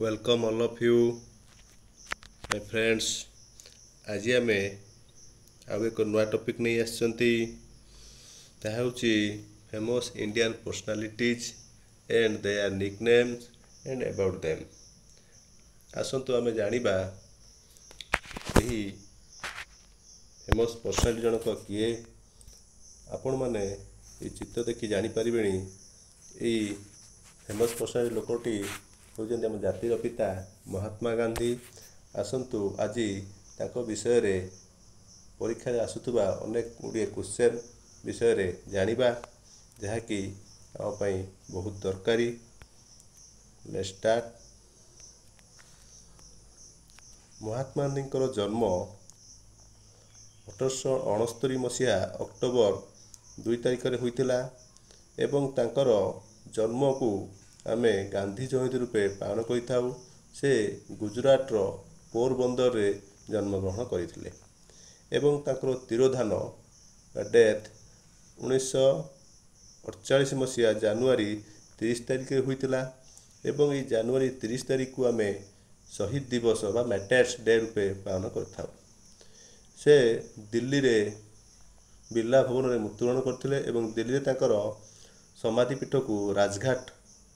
Welcome all of you, my friends. आज आम आउ एक नुआ टॉपिक नहीं आसचंती ताहा होची famous Indian personalities and their nicknames and about them. आसंतु आमे जानिबा एही फेमस पर्सनालिटी जनक किए। आपण माने ए चित्र देखि जानि परिबेनी एही फेमस पर्सनालिटी लोकटी होजन हम जातिर पिता महात्मा गांधी। आसंतु आज ताको विषय रे परीक्षा रे आसुतबा अनेक गुड़िए क्वेश्चन विषय रे जानिबा जहाँकि आम पई बहुत दरकारी। Let's start. महात्मा गांधी जन्म 1869 मसीहा अक्टोबर 2 तारिख रे होइतिला एवं तांकर जन्म को आमे गांधी जयंती रूपे पालन करिथाउ। से गुजरात रो पोरबंदर रे जन्म ग्रहण करथिले एवं तांकर तिरोधान डेथ 1948 मसीहा जनवरी 30 तारिख रे होइतिला एवं ई जनवरी 30 तारिख को आमे शहीद दिवस बा मैटर्स डे रूपे पालन करथाउ। से दिल्ली रे बिरला भवन रे मृत्युवरण करथिले एवं दिल्ली रे तांकर समाधि पीठ को राजघाट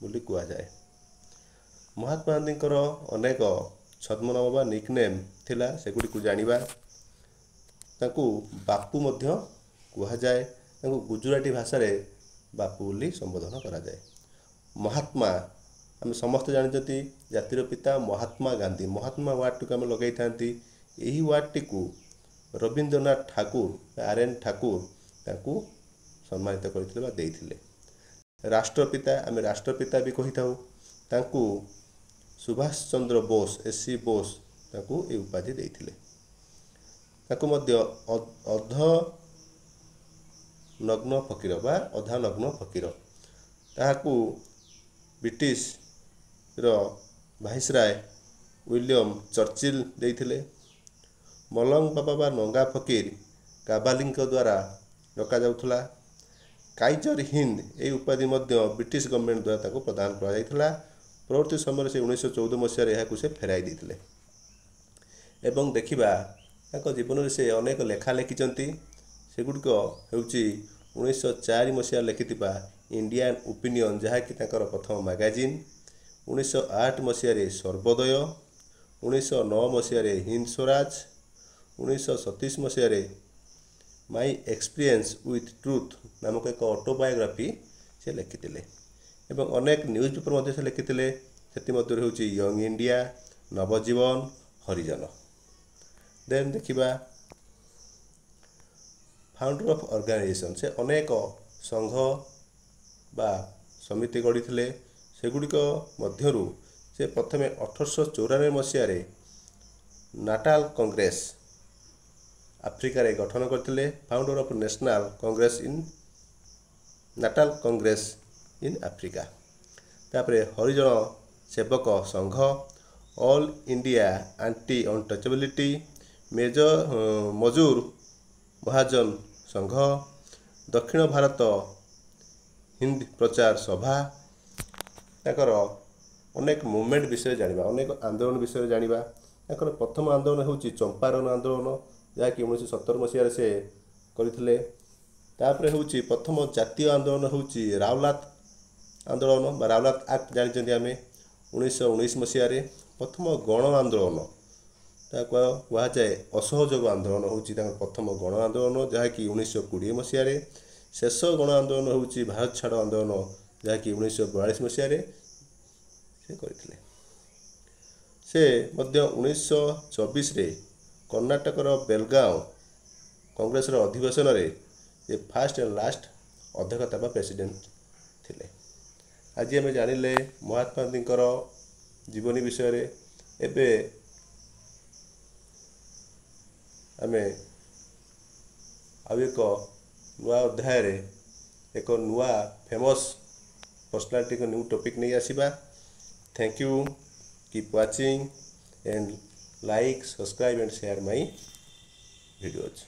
बोली कुआ जाए। महात्मा गांधी अनेक छद्मनाम बा निकनेम थिला सेगुडी को जानिबा। तांकु बापू मध्य कुआ जाए। तांकु गुजराती भाषा रे बापू बोली संबोधन करा जाए। महात्मा आम समस्त जानते जातिर पिता महात्मा गांधी। महात्मा वार्ड टी आम लगे था यही वार्ड टी को रविंद्रनाथ ठाकुर आर.एन. ठाकुर तांकु सम्मानित करथिले। राष्ट्रपिता आम राष्ट्रपिता भी कही था तांकु सुभाष चंद्र बोस एस.सी. बोस तांकु ए उपाधि देथिले। तांकु मध्य अर्ध नग्न फकीर बा अधा नग्न फकीर ताहाकु ब्रिटिश रो वाइसराय विलियम चर्चिल देथिले। मलंग बाबा बा नंगा फकीर काबालिंग द्वारा डका जाउथला। काइजर हिंद ए उपाधि मध्य ब्रिटिश गवर्नमेंट द्वारा ताको प्रदान करा जाइथला। परवर्ती समय से 1914 मसीह रे को से फेराई देथिले। एवं देखिबा ताको जीवन रे से अनेक लेखा लिखिचंती। सेगुडिक हेउची 1904 मसीह लिखितिबा इंडियन ओपिनियन जहा कि ताकर प्रथम मैगजीन। 1908 मसीह रे सर्वोदय। 1909 मसीह रे हिंद स्वराज। 1937 मसीह रे माई एक्सपीरियंस विथ ट्रुथ नामक एक ऑटोबायोग्राफी से लिखितिले एवं अनेक न्यूज पेपर मध्य से लिखितिले। सेति मध्य होउची यंग इंडिया, नवजीवन, हरिजन। देन देखिबा फाउंडर ऑफ ऑर्गेनाइजेशन। से अनेक संघ बा समिति गढ़ी सेगुड़िक मध्यरु से प्रथमे 1894 मसीह रे नाटाल कांग्रेस आफ्रिका रे गठन करथिले। Founder of national Congress in Natal Congress in Africa. तापरे Harijan Sevak Sangh, all India anti untouchability, मजूर महाजन संघ, दक्षिण भारत हिंद प्रचार सभा। ताकर अनेक मूवमेंट विषय जानिबा अनेक आंदोलन विषय जानिबा। ताकर प्रथम आंदोलन होउची चंपारण आंदोलन जहा कि 1917 मसीह से करथिले। तापरे होउची प्रथम जातीय आंदोलन होउची रावलात आंदोलन बा रावलात एक्ट जानिचंदी आमे 1919 मसीह रे। प्रथम गण आंदोलन ताको कुआ जाए असहयोग आंदोलन होउची ताकर प्रथम गण आंदोलन जहा कि 1920 मसीह रे। शेष गण आंदोलन होउची भारत छाड़ आंदोलन जहा कि 1942 मसीह रे से करथिले। से मध्य 1924 रे कर्नाटक बेलगांव कांग्रेस अधिवेशन रे ये फास्ट एंड लास्ट अध्यक्षता बा प्रेसिडेंट थिले। आज आम जानिले महात्मा गांधी जीवनी विषय रे। एबे आमे आउ एक नुआ अध्याय रे एक नुआ फेमस पर्सनालिटी को न्यू टॉपिक नहीं आसीबा। Thank you, keep watching and like, subscribe and share my videos.